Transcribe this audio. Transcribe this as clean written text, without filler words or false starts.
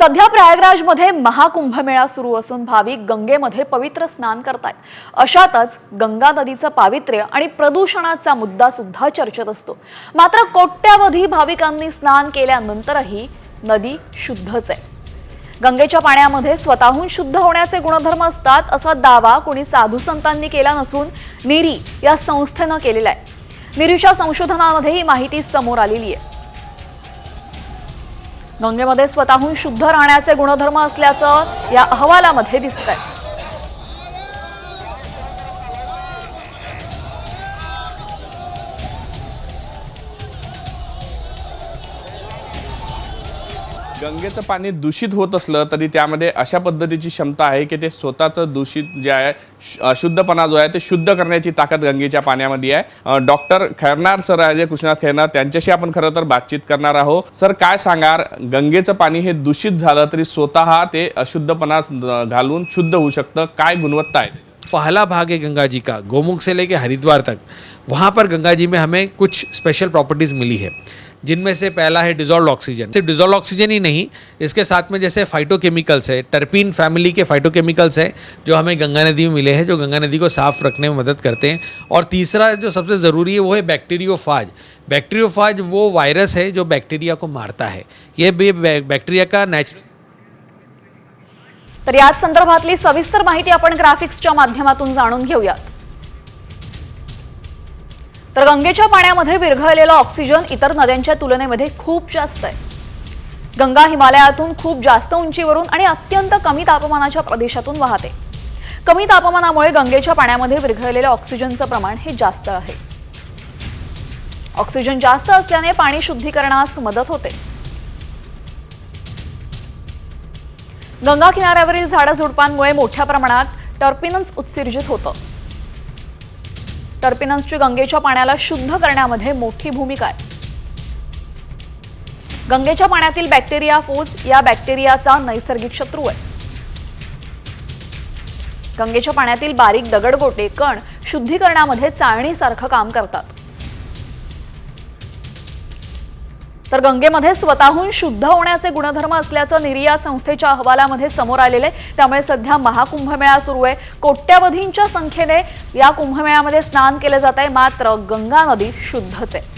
सध्या प्रयागराजमध्ये महाकुंभमेळा सुरू असून भाविक गंगेमध्ये पवित्र स्नान करतायत। अशातच गंगा नदीचं पावित्र्य आणि प्रदूषणाचा मुद्दा सुद्धा चर्चेत असतो। मात्र कोट्यावधी भाविकांनी स्नान केल्यानंतरही नदी शुद्धच आहे। गंगेच्या पाण्यामध्ये स्वतःहून शुद्ध होण्याचे गुणधर्म असतात असा दावा कोणी साधू संतांनी केला नसून निरी या संस्थेनं केलेला आहे। निरीच्या संशोधनामध्ये ही माहिती समोर आलेली आहे। गंगेमध्ये स्वतःहून शुद्ध राहण्याचे गुणधर्म असल्याचं या अहवालामध्ये दिसतंय। गंगेचं पाणी दूषित होत असलं तरी त्यामध्ये अशा पद्धतीची क्षमता आहे की ते स्वतःचं दूषित जे आहे अशुद्धपणा जो आहे ते शुद्ध करण्याची ताकद गंगेच्या पाण्यामध्ये आहे। डॉक्टर खैरनार सर आहे, कृष्णनाथ खैरनार, त्यांच्याशी आपण खरं तर बातचीत करणार आहोत। सर, काय सांगार, गंगेचं पाणी हे दूषित झालं तरी स्वतः ते अशुद्धपणा घालून शुद्ध होऊ शकतं, काय गुणवत्ता आहे? पहला भाग है गंगा जी का, गोमुख से लेके हरिद्वार तक। वहाँ पर गंगा जी में हमें कुछ स्पेशल प्रॉपर्टीज़ मिली है, जिनमें से पहला है डिजॉल्व ऑक्सीजन। सिर्फ डिजॉल्व ऑक्सीजन ही नहीं, इसके साथ में जैसे फाइटोकेमिकल्स है, टर्पीन फैमिली के फाइटोकेमिकल्स है जो हमें गंगा नदी में मिले हैं, जो गंगा नदी को साफ़ रखने में मदद करते हैं। और तीसरा जो सबसे ज़रूरी है वो है बैक्टीरियोफाज। बैक्टीरियोफाज वो वायरस है जो बैक्टीरिया को मारता है। ये बैक्टीरिया का नेचुरल। तर याच संदर्भातली सविस्तर माहिती आपण ग्राफिक्सच्या माध्यमातून जाणून घेऊयात। तर गंगेच्या पाण्यामध्ये विरघळलेला ऑक्सिजन इतर नद्यांच्या तुलनेमध्ये खूप जास्त आहे। गंगा हिमालयातून खूप जास्त उंचीवरून आणि अत्यंत कमी तापमानाच्या प्रदेशातून वाहते। कमी तापमानामुळे गंगेच्या पाण्यामध्ये विरघळलेल्या ऑक्सिजनचं प्रमाण हे जास्त आहे। ऑक्सिजन जास्त असल्याने पाणी शुद्धीकरणास मदत होते। गंगा किनाऱ्यावरील झाडझुडपांमुळे मोठ्या प्रमाणात टर्पिनन्स उत्सर्जित होतं। टर्पिनन्सची गंगेच्या पाण्याला शुद्ध करण्यामध्ये मोठी भूमिका आहे। गंगेच्या पाण्यातील बॅक्टेरियाफोज या बॅक्टेरियाचा नैसर्गिक शत्रू आहे। गंगेच्या पाण्यातील बारीक दगडगोटे कण शुद्धीकरणामध्ये चाळणीसारखं काम करतात। तर गंगेमध्ये स्वतःहून शुद्ध होण्याचे गुणधर्म असल्याचं निरी या संस्थेच्या अहवालामध्ये समोर आलेले आहे। त्यामुळे सध्या महाकुंभमेळा सुरू आहे। कोट्यावधींच्या संख्येने या कुंभमेळ्यामध्ये स्नान केले जात आहे। मात्र गंगा नदी शुद्धच आहे।